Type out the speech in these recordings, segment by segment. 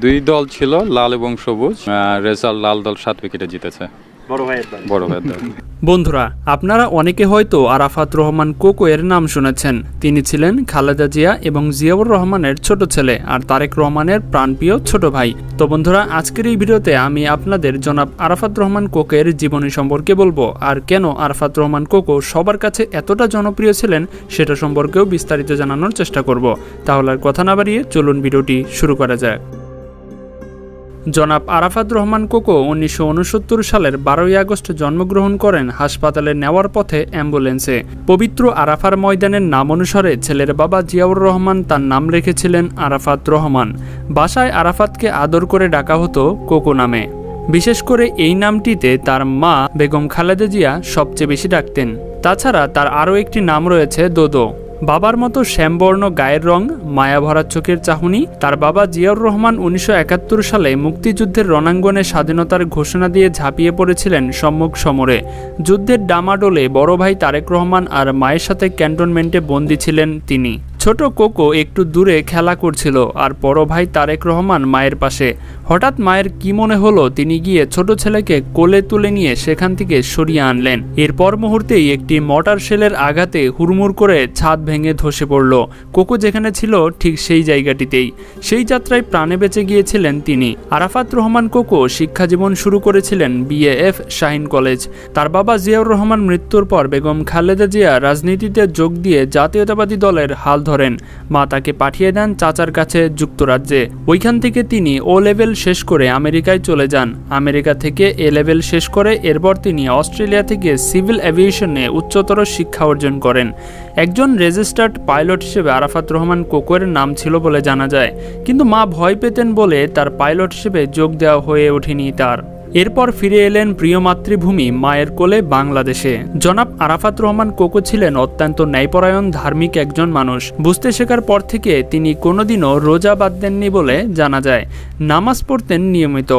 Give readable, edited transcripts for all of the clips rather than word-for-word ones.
দুই দল ছিল, লাল এবং সবুজ। রেজাল্ট লাল দল 7 উইকেটে জিতেছে। বড় ভাইয়ের দল। বন্ধুরা, আপনারা অনেকে হয়তো আরাফাত রহমান কোকো এর নাম শুনেছেন। তিনি ছিলেন খালেদা জিয়া এবং জিয়াউর রহমানের ছোট ছেলে আর তারেক রহমানের প্রাণপ্রিয় ছোট ভাই। তো বন্ধুরা, আজকের এই ভিডিওতে আমি আপনাদের জনাব আরাফাত রহমান কোকোর জীবনী সম্পর্কে বলবো, আর কেন আরাফাত রহমান কোকো সবার কাছে এতটা জনপ্রিয় ছিলেন সেটা সম্পর্কেও বিস্তারিত জানানোর চেষ্টা করব। তাহলে আর কথা না বাড়িয়ে চলুন ভিডিওটি শুরু করা যাক। জনাব আরাফাত রহমান কোকো 1969 সালের 12ই আগস্ট জন্মগ্রহণ করেন হাসপাতালে নেওয়ার পথে অ্যাম্বুলেন্সে। পবিত্র আরাফার ময়দানের নাম অনুসারে ছেলের বাবা জিয়াউর রহমান তার নাম রেখেছিলেন আরাফাত রহমান। বাসায় আরাফাতকে আদর করে ডাকা হতো কোকো নামে। বিশেষ করে এই নামটিতে তার মা বেগম খালেদা জিয়া সবচেয়ে বেশি ডাকতেন। তাছাড়া তার আরও একটি নাম রয়েছে দোদো। বাবার মতো শ্যামবর্ণ গায়ের রং, মায়াভরা চোখের চাহনি। তার বাবা জিয়াউর রহমান 1971 সালে মুক্তিযুদ্ধের রণাঙ্গনে স্বাধীনতার ঘোষণা দিয়ে ঝাঁপিয়ে পড়েছিলেন সম্মুখ সমরে। যুদ্ধের ডামাডোলে বড় ভাই তারেক রহমান আর মায়ের সাথে ক্যান্টনমেন্টে বন্দী ছিলেন তিনি। ছোট কোকো একটু দূরে খেলা করছিল আর বড় ভাই তারেক রহমান মায়ের পাশে। হঠাৎ মায়ের কি মনে হলো, তিনি গিয়ে ছোট ছেলেকে কোলে তুলে নিয়ে সেখান থেকে সরিয়ে আনলেন। এরপর মুহূর্তেই একটি মর্টার শেলের আঘাতে হুড়মুড় করে ছাদ ভেঙে ধসে পড়ল। কোকো যেখানে ছিল ঠিক সেই জায়গাটিতেই। সেই যাত্রায় প্রাণে বেঁচে গিয়েছিলেন তিনি। আরাফাত রহমান কোকো শিক্ষাজীবন শুরু করেছিলেন বিএএফ শাহীন কলেজ। তার বাবা জিয়াউর রহমান মৃত্যুর পর বেগম খালেদা জিয়া রাজনীতিতে যোগ দিয়ে জাতীয়তাবাদী দলের হাল ধরেন। মা তাকে পাঠিয়ে দেন চাচার কাছে যুক্তরাজ্যে। ওইখান থেকে তিনি ও লেভেল শেষ করে আমেরিকায় চলে যান। আমেরিকা থেকে এ লেভেল শেষ করে এরপর তিনি অস্ট্রেলিয়া থেকে সিভিল এভিয়েশনে উচ্চতর শিক্ষা অর্জন করেন। একজন রেজিস্টার্ড পাইলট হিসেবে আরাফাত রহমান কোকোর নাম ছিল বলে জানা যায়, কিন্তু মা ভয় পেতেন বলে তার পাইলট হিসেবে যোগ দেওয়া হয়ে ওঠেনি তার। এরপর ফিরে এলেন প্রিয় মাতৃভূমি মায়ের কোলে বাংলাদেশে। জনাব আরাফাত রহমান কোকো ছিলেন অত্যন্ত ন্যায়পরায়ণ ধার্মিক একজন মানুষ। বুঝতে শেখার পর থেকে তিনি কোনোদিনও রোজা বাদ দেননি বলে জানা যায়। নামাজ পড়তেন নিয়মিত।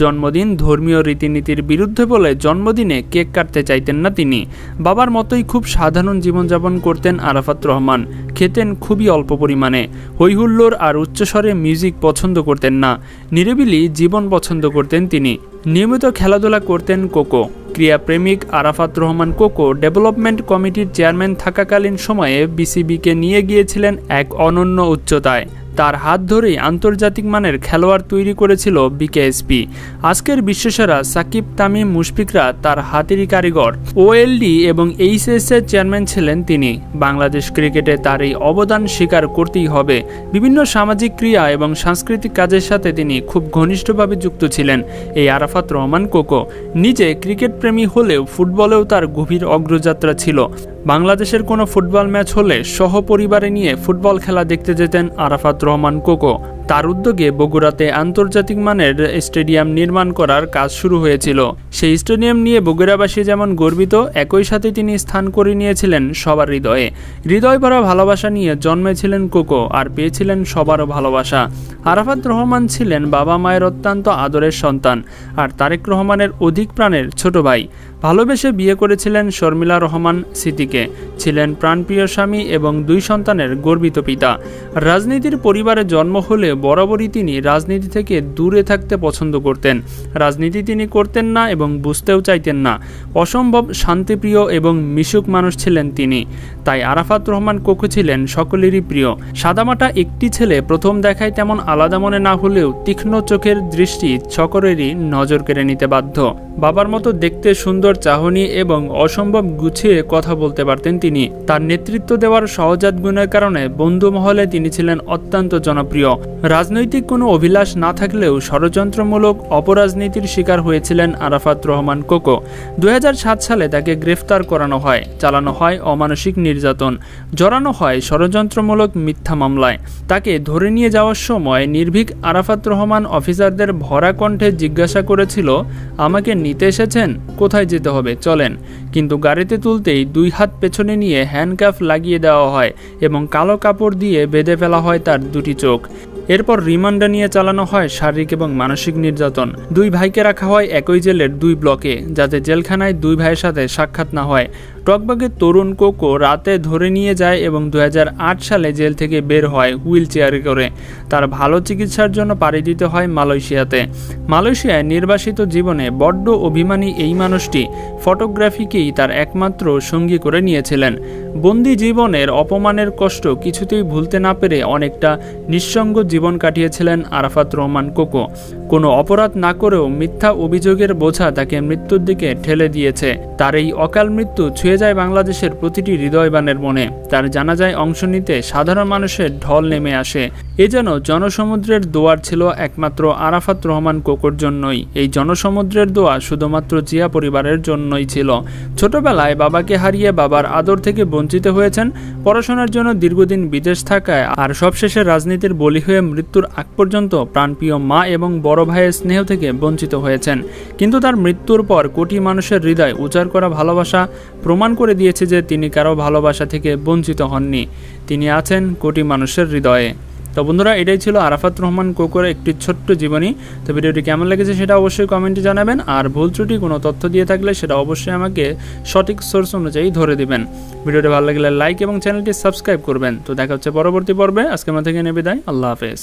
জন্মদিন ধর্মীয় রীতিনীতির বিরুদ্ধে বলে জন্মদিনে কেক কাটতে চাইতেন না তিনি। বাবার মতোই খুব সাধারণ জীবনযাপন করতেন আরাফাত রহমান। খেতেন খুবই অল্প পরিমাণে। হৈহুল্লোড় আর উচ্চস্বরে মিউজিক পছন্দ করতেন না। নিরিবিলি জীবন পছন্দ করতেন তিনি। নিয়মিত খেলাধুলা করতেন কোকো। ক্রীড়াপ্রেমিক আরাফাত রহমান কোকো ডেভেলপমেন্ট কমিটির চেয়ারম্যান থাকাকালীন সময়ে বিসিবিকে নিয়ে গিয়েছিলেন এক অনন্য উচ্চতায়। তার হাত ধরেই আন্তর্জাতিক মানের খেলোয়াড় তৈরি করেছিল বিকেএসপি। আজকের বিশ্বসেরা সাকিব, তামিম, মুশফিকরা তার হাতেরই কারিগর। ওএলডি এবং এইচএসের চেয়ারম্যান ছিলেন তিনি। বাংলাদেশ ক্রিকেটে তার এই অবদান স্বীকার করতেই হবে। বিভিন্ন সামাজিক ক্রিয়া এবং সাংস্কৃতিক কাজের সাথে তিনি খুব ঘনিষ্ঠভাবে যুক্ত ছিলেন এই আরাফাত রহমান কোকো। নিজে ক্রিকেট প্রেমী হলেও ফুটবলেও তার গভীর অগ্রযাত্রা ছিল। বাংলাদেশের কোনো ফুটবল ম্যাচ হলে সহপরিবারে নিয়ে ফুটবল খেলা দেখতে যেতেন আরাফাত রহমান কোকো। তার উদ্যোগে বগুড়াতে আন্তর্জাতিক মানের স্টেডিয়াম নির্মাণ করার কাজ শুরু হয়েছিল। সেই স্টেডিয়াম নিয়ে বগুড়াবাসী যেমন গর্বিত, একই সাথে তিনি স্থান করে নিয়েছিলেন সবার হৃদয়ে। হৃদয় ভরা ভালোবাসা নিয়ে জন্মেছিলেন কোকো আর পেয়েছিলেন সবারও ভালোবাসা। আরাফাত রহমান ছিলেন বাবা মায়ের অত্যন্ত আদরের সন্তান আর তারেক রহমানের অধিক প্রাণের ছোট ভাই। ভালোবেসে বিয়ে করেছিলেন শর্মিলা রহমান সিদ্দিকে। ছিলেন প্রাণপ্রিয় স্বামী এবং 2 সন্তানের গর্বিত পিতা। রাজনীতির পরিবারে জন্ম হলে বরাবরই তিনি রাজনীতি থেকে দূরে থাকতে পছন্দ করতেন। রাজনীতি তিনি করতেন না এবং বুঝতেও চাইতেন না। অসম্ভব শান্তিপ্রিয় এবং মিশুক মানুষ ছিলেন তিনি। তাই আরাফাত রহমান কোকো ছিলেন সকলেরই প্রিয়। সাদামাটা একটি ছেলে প্রথম দেখায় তেমন আলাদা মনে না হলেও তীক্ষ্ণ চোখের দৃষ্টি সকলেরই নজর কেড়ে নিতে বাধ্য। বাবার মতো দেখতে সুন্দর চাহনি এবং অসম্ভব গুছিয়ে কথা বলতে পারতেন তিনি। তার নেতৃত্ব দেওয়ার সহজাত গুণের কারণে বন্ধু মহলে তিনি ছিলেন অত্যন্ত জনপ্রিয়। রাজনৈতিক কোনো অভিলাষ না থাকলেও ষড়যন্ত্রমূলক অপরাজনীতির শিকার হয়েছিলেন আরাফাত রহমান কোকো। 2007 সালে তাকে গ্রেফতার করানো হয়, চালানো হয় অমানসিক নির্যাতন, জড়ানো হয় ষড়যন্ত্রমূলক মিথ্যা মামলায়। তাকে ধরে নিয়ে যাওয়ার সময় নির্ভীক আরাফাত রহমান অফিসারদের ভরা কণ্ঠে জিজ্ঞাসা করেছিল, আমাকে নিতে এসেছেন? কোথায় যেতে হবে চলেন। কিন্তু গাড়িতে তুলতেই 2 হাত পেছনে নিয়ে হ্যান্ডকাফ লাগিয়ে দেওয়া হয় এবং কালো কাপড় দিয়ে বেঁধে ফেলা হয় তার 2টি চোখ। এরপর রিমান্ডে নিয়ে চালানো হয় শারীরিক এবং মানসিক নির্যাতন। 2 ভাইকে রাখা হয় একই জেলের 2 ব্লকে, যাতে জেলখানায় 2 ভাইয়ের সাথে সাক্ষাৎ না হয়। টকবাগের তরুণ কোকো রাতে ধরে নিয়ে যায় এবং 2008 সালে জেল থেকে বের হয় হুইল চেয়ারে করে। তার ভালো চিকিৎসার জন্য পাড়ি দিতে হয় মালয়েশিয়াতে। মালয়েশিয়ায় নির্বাসিত জীবনে বড্ড অভিমানী এই মানুষটি ফটোগ্রাফিকেই তার একমাত্র সঙ্গী করে নিয়েছিলেন। বন্দি জীবনের অপমানের কষ্ট কিছুতেই ভুলতে না পেরে অনেকটা নিঃসঙ্গ জীবন কাটিয়েছিলেন আরাফাত রহমান কোকো। কোনো অপরাধ না করেও মিথ্যা অভিযোগের বোঝা তাকে মৃত্যুর দিকে ঠেলে দিয়েছে। তার এই অকাল মৃত্যু ছুঁয়ে যায় বাংলাদেশের প্রতিটি হৃদয়বানের মনে। তার জানাজায় অংশ নিতে সাধারণ মানুষের ঢল নেমে আসে। এ যেন জনসমুদ্রের দোয়ার ছিল একমাত্র আরাফাত রহমান কোকোর জন্যই। এই জনসমুদ্রের দোয়া শুধুমাত্র জিয়া পরিবারের জন্যই ছিল। ছোটবেলায় বাবাকে হারিয়ে বাবার আদর থেকে বঞ্চিত হয়েছেন, পড়াশোনার জন্য দীর্ঘদিন বিদেশ থাকায় আর সবশেষে রাজনীতির বলি হয়ে মৃত্যুর আগ পর্যন্ত প্রাণপ্রিয় মা এবং বড় ভাইয়ের স্নেহ থেকে বঞ্চিত হয়েছেন। কিন্তু তার মৃত্যুর পর কোটি মানুষের হৃদয় উজাড় করা ভালোবাসা প্রমাণ করে দিয়েছে যে তিনি কারো ভালোবাসা থেকে বঞ্চিত হননি। তিনি আছেন কোটি মানুষের হৃদয়ে। তো বন্ধুরা, এটাই ছিল আরাফাত রহমান কোকোর একটি ছোট্ট জীবনী। তো ভিডিওটি কেমন লেগেছে সেটা অবশ্যই কমেন্টে জানাবেন। আর ভুল ত্রুটি কোনো তথ্য দিয়ে থাকলে সেটা অবশ্যই আমাকে সঠিক সোর্স অনুযায়ী ধরে দিবেন। ভিডিওটি ভালো লাগলে লাইক এবং চ্যানেলটি সাবস্ক্রাইব করবেন। তো দেখা হচ্ছে পরবর্তী পর্বে। আজকে আমার থেকে বিদায়। আল্লাহ হাফেজ।